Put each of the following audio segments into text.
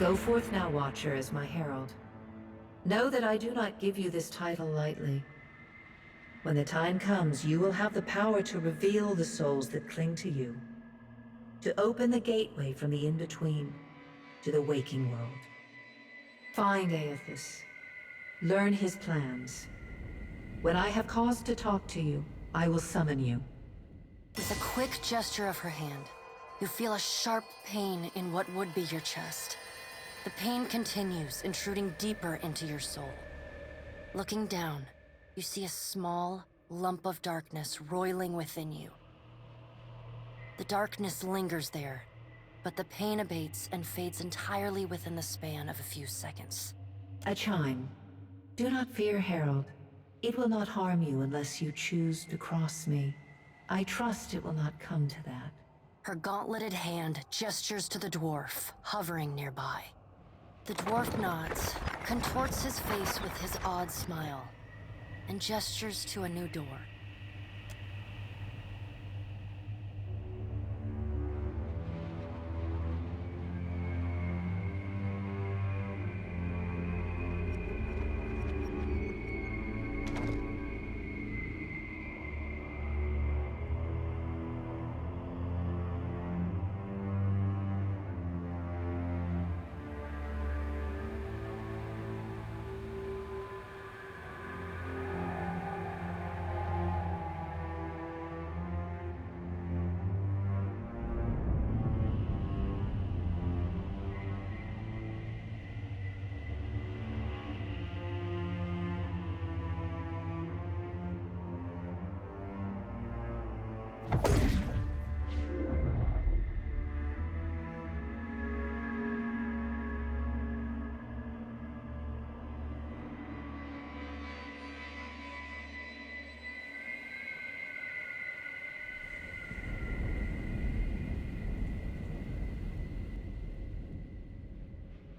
Go forth now, Watcher, as my herald. Know that I do not give you this title lightly. When the time comes, you will have the power to reveal the souls that cling to you, to open the gateway from the in-between to the waking world. Find Aethys. Learn his plans. When I have cause to talk to you, I will summon you. With a quick gesture of her hand, you feel a sharp pain in what would be your chest. The pain continues, intruding deeper into your soul. Looking down, you see a small lump of darkness roiling within you. The darkness lingers there, but the pain abates and fades entirely within the span of a few seconds. A chime. Do not fear, Herald. It will not harm you unless you choose to cross me. I trust it will not come to that. Her gauntleted hand gestures to the dwarf, hovering nearby. The dwarf nods, contorts his face with his odd smile, and gestures to a new door.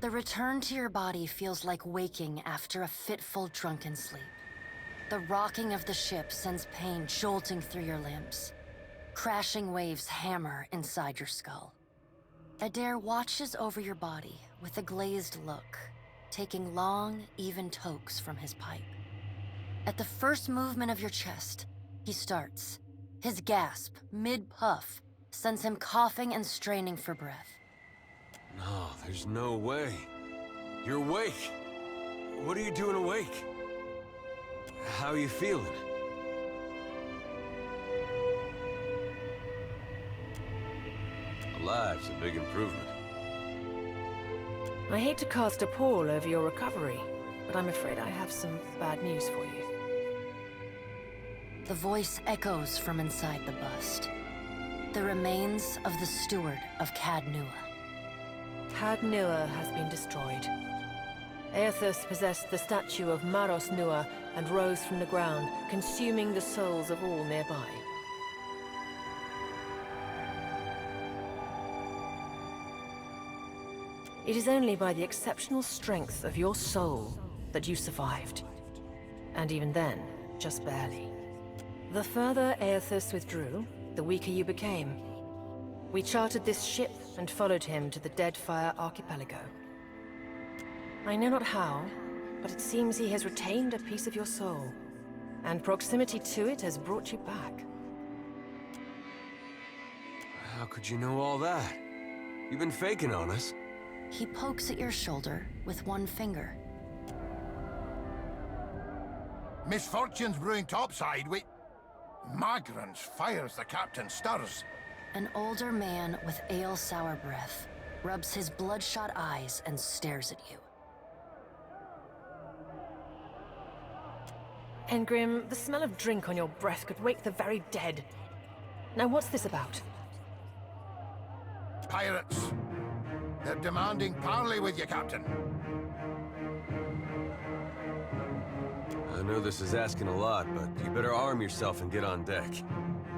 The return to your body feels like waking after a fitful drunken sleep. The rocking of the ship sends pain jolting through your limbs. Crashing waves hammer inside your skull. Adair watches over your body with a glazed look, taking long, even tokes from his pipe. At the first movement of your chest, he starts. His gasp, mid-puff, sends him coughing and straining for breath. No, there's no way. You're awake. What are you doing awake? How are you feeling? Alive's a big improvement. I hate to cast a pall over your recovery, but I'm afraid I have some bad news for you. The voice echoes from inside the bust. The remains of the steward of Cad Nua. Cad Nua has been destroyed. Aethys possessed the statue of Maros Nua and rose from the ground, consuming the souls of all nearby. It is only by the exceptional strength of your soul that you survived. And even then, just barely. The further Aethys withdrew, the weaker you became. We chartered this ship and followed him to the Deadfire archipelago. I know not how, but it seems he has retained a piece of your soul, and proximity to it has brought you back. How could you know all that? You've been faking on us. He pokes at your shoulder with one finger. Misfortune's brewing topside. Mangreen's fires the captain stirs. An older man with ale-sour breath rubs his bloodshot eyes and stares at you. Engrim, the smell of drink on your breath could wake the very dead. Now what's this about? Pirates. They're demanding parley with you, Captain. I know this is asking a lot, but you better arm yourself and get on deck.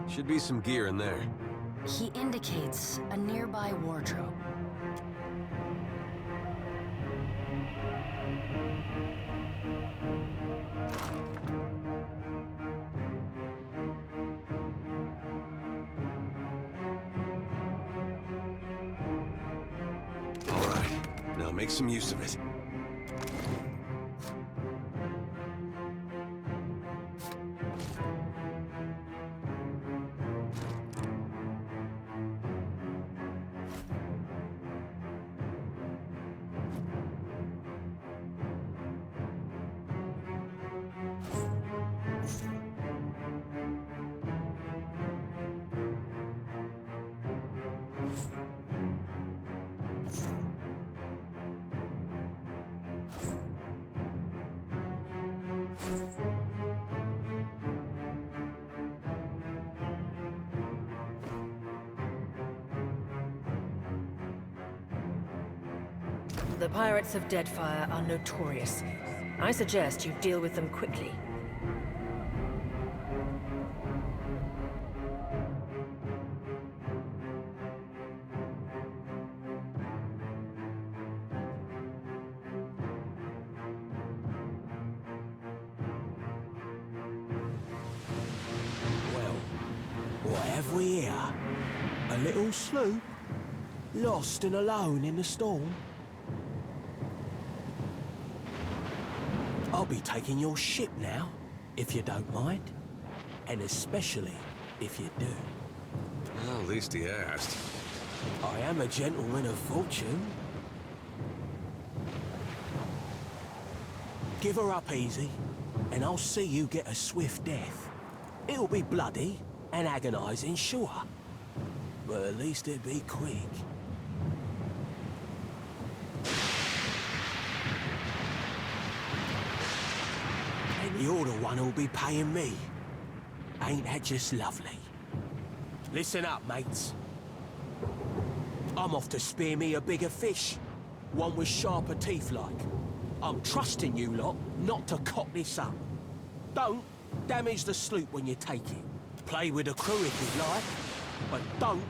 Should be some gear in there. He indicates a nearby wardrobe. All right. Now make some use of it. The pirates of Deadfire are notorious. I suggest you deal with them quickly. Well, what have we here? A little sloop? Lost and alone in the storm? I'll be taking your ship now, if you don't mind. And especially if you do. Well, at least he asked. I am a gentleman of fortune. Give her up easy, and I'll see you get a swift death. It'll be bloody and agonizing, sure. But at least it'll be quick. And you're the one who'll be paying me. Ain't that just lovely? Listen up, mates. I'm off to spear me a bigger fish. One with sharper teeth like. I'm trusting you lot not to cock this up. Don't damage the sloop when you take it. Play with the crew if you like, but don't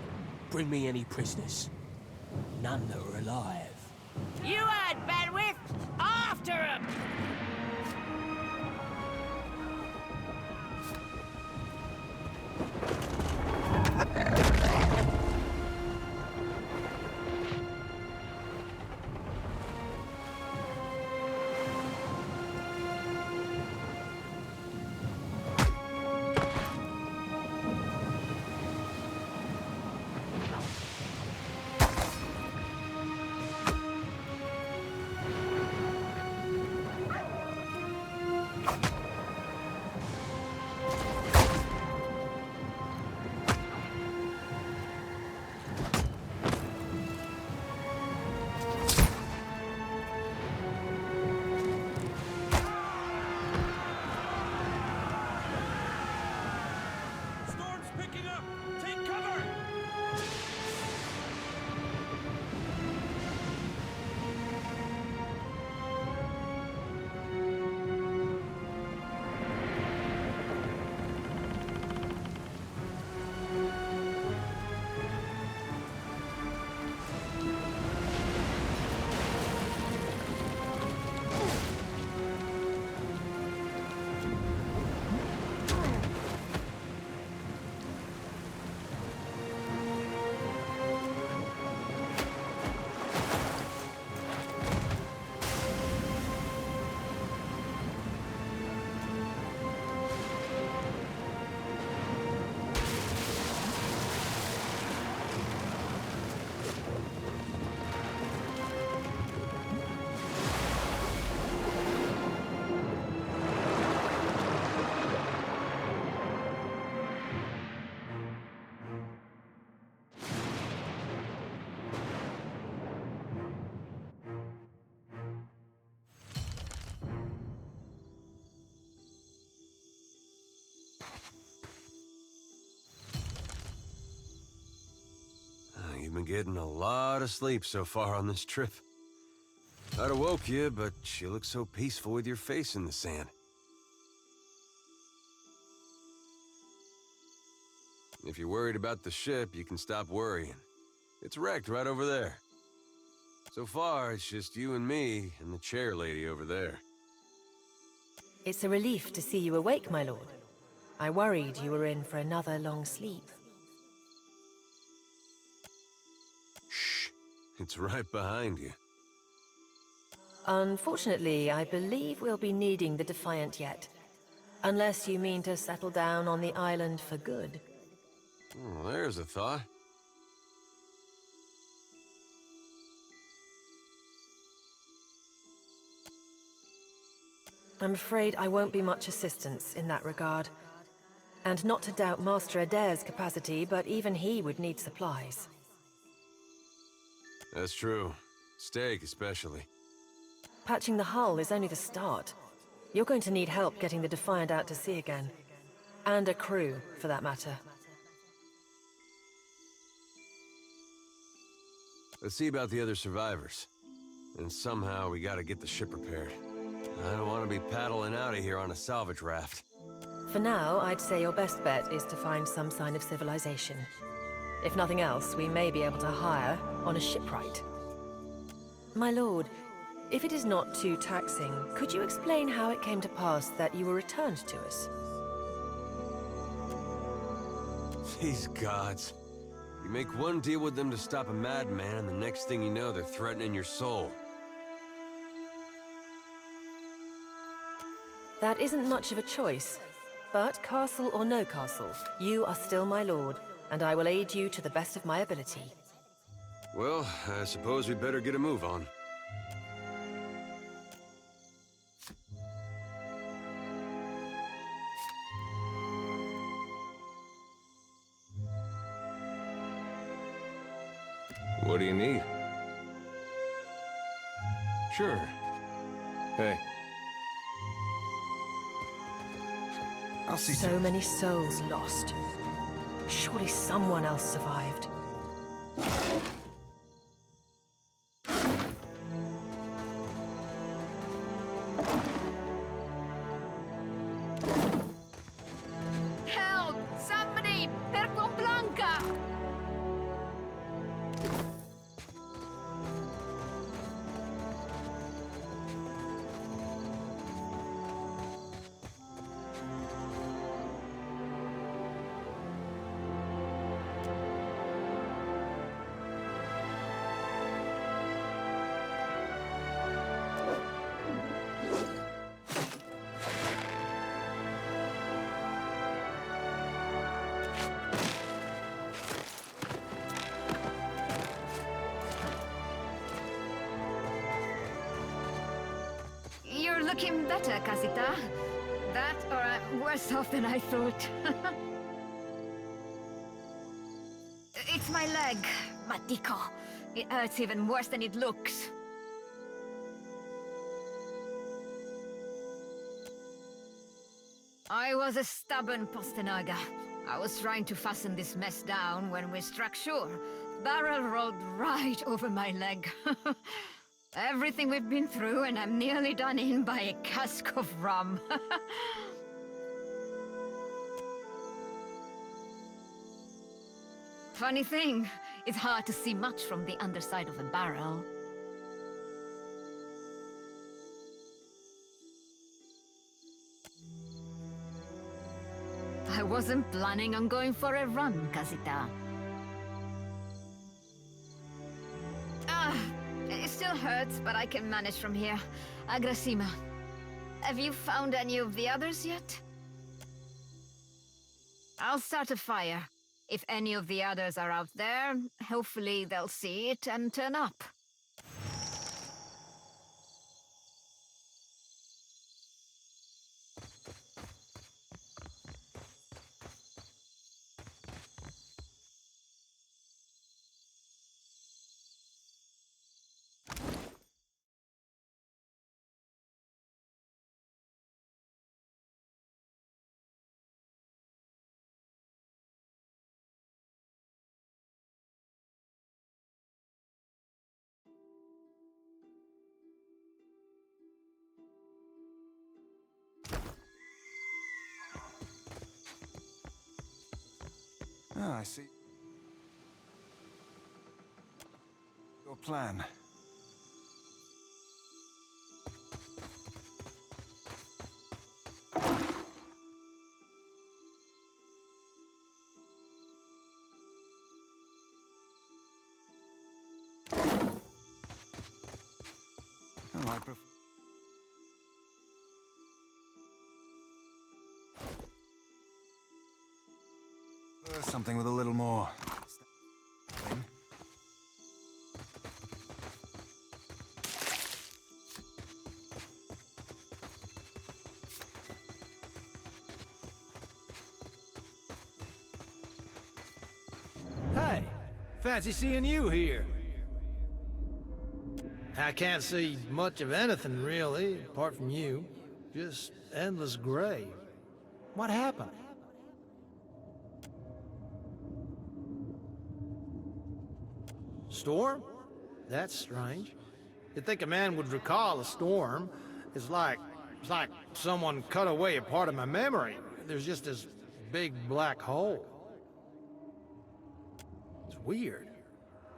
bring me any prisoners. None that are alive. You heard, Bandwidth! After him! You've been getting a lot of sleep so far on this trip. I'd have woke you, but you look so peaceful with your face in the sand. If you're worried about the ship, you can stop worrying. It's wrecked right over there. So far, it's just you and me and the chair lady over there. It's a relief to see you awake, my lord. I worried you were in for another long sleep. Shh. It's right behind you. Unfortunately, I believe we'll be needing the Defiant yet. Unless you mean to settle down on the island for good. Oh, there's a thought. I'm afraid I won't be much assistance in that regard. And not to doubt Master Adair's capacity, but even he would need supplies. That's true. Steak, especially. Patching the hull is only the start. You're going to need help getting the Defiant out to sea again. And a crew, for that matter. Let's see about the other survivors. And somehow we gotta get the ship repaired. I don't want to be paddling out of here on a salvage raft. For now, I'd say your best bet is to find some sign of civilization. If nothing else, we may be able to hire on a shipwright. My lord, if it is not too taxing, could you explain how it came to pass that you were returned to us? These gods. You make one deal with them to stop a madman, and the next thing you know, they're threatening your soul. That isn't much of a choice. But castle or no castle, you are still my lord, and I will aid you to the best of my ability. Well, I suppose we better get a move on. What do you need? Sure. Hey. I'll see So many souls lost. Surely someone else survived. Help! Somebody! Perco Blanca! You're looking better, Casita. That, or I'm worse off than I thought. It's my leg, Matico. It hurts even worse than it looks. I was a stubborn Postanaga. I was trying to fasten this mess down when we struck shore. Barrel rolled right over my leg. Everything we've been through, and I'm nearly done in by a cask of rum. Funny thing, it's hard to see much from the underside of a barrel. I wasn't planning on going for a run, Casita. It still hurts, but I can manage from here. Agrasima, have you found any of the others yet? I'll start a fire. If any of the others are out there, hopefully they'll see it and turn up. Ah, I see. Your plan. Oh, I prefer... something with a little more... Hey, fancy seeing you here. I can't see much of anything, really, apart from you. Just endless gray. What happened? Storm? That's strange. You'd think a man would recall a storm. It's like someone cut away a part of my memory. There's just this big black hole. It's weird.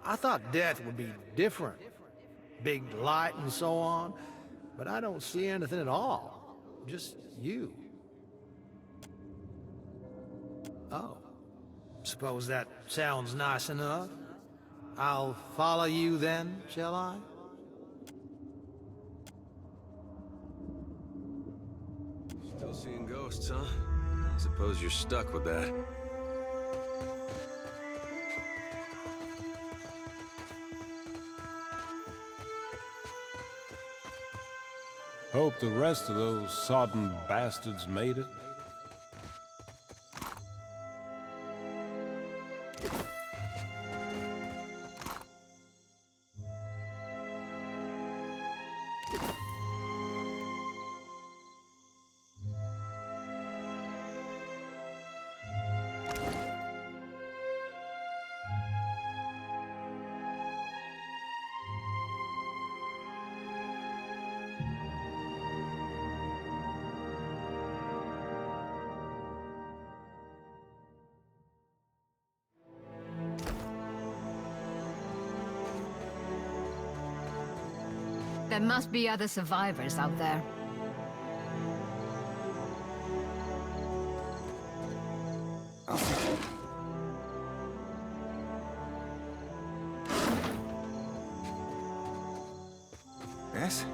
I thought death would be different. Big light and so on. But I don't see anything at all. Just you. Oh. Suppose that sounds nice enough. I'll follow you then, shall I? Still seeing ghosts, huh? Suppose you're stuck with that. Hope the rest of those sodden bastards made it. There must be other survivors out there. Yes?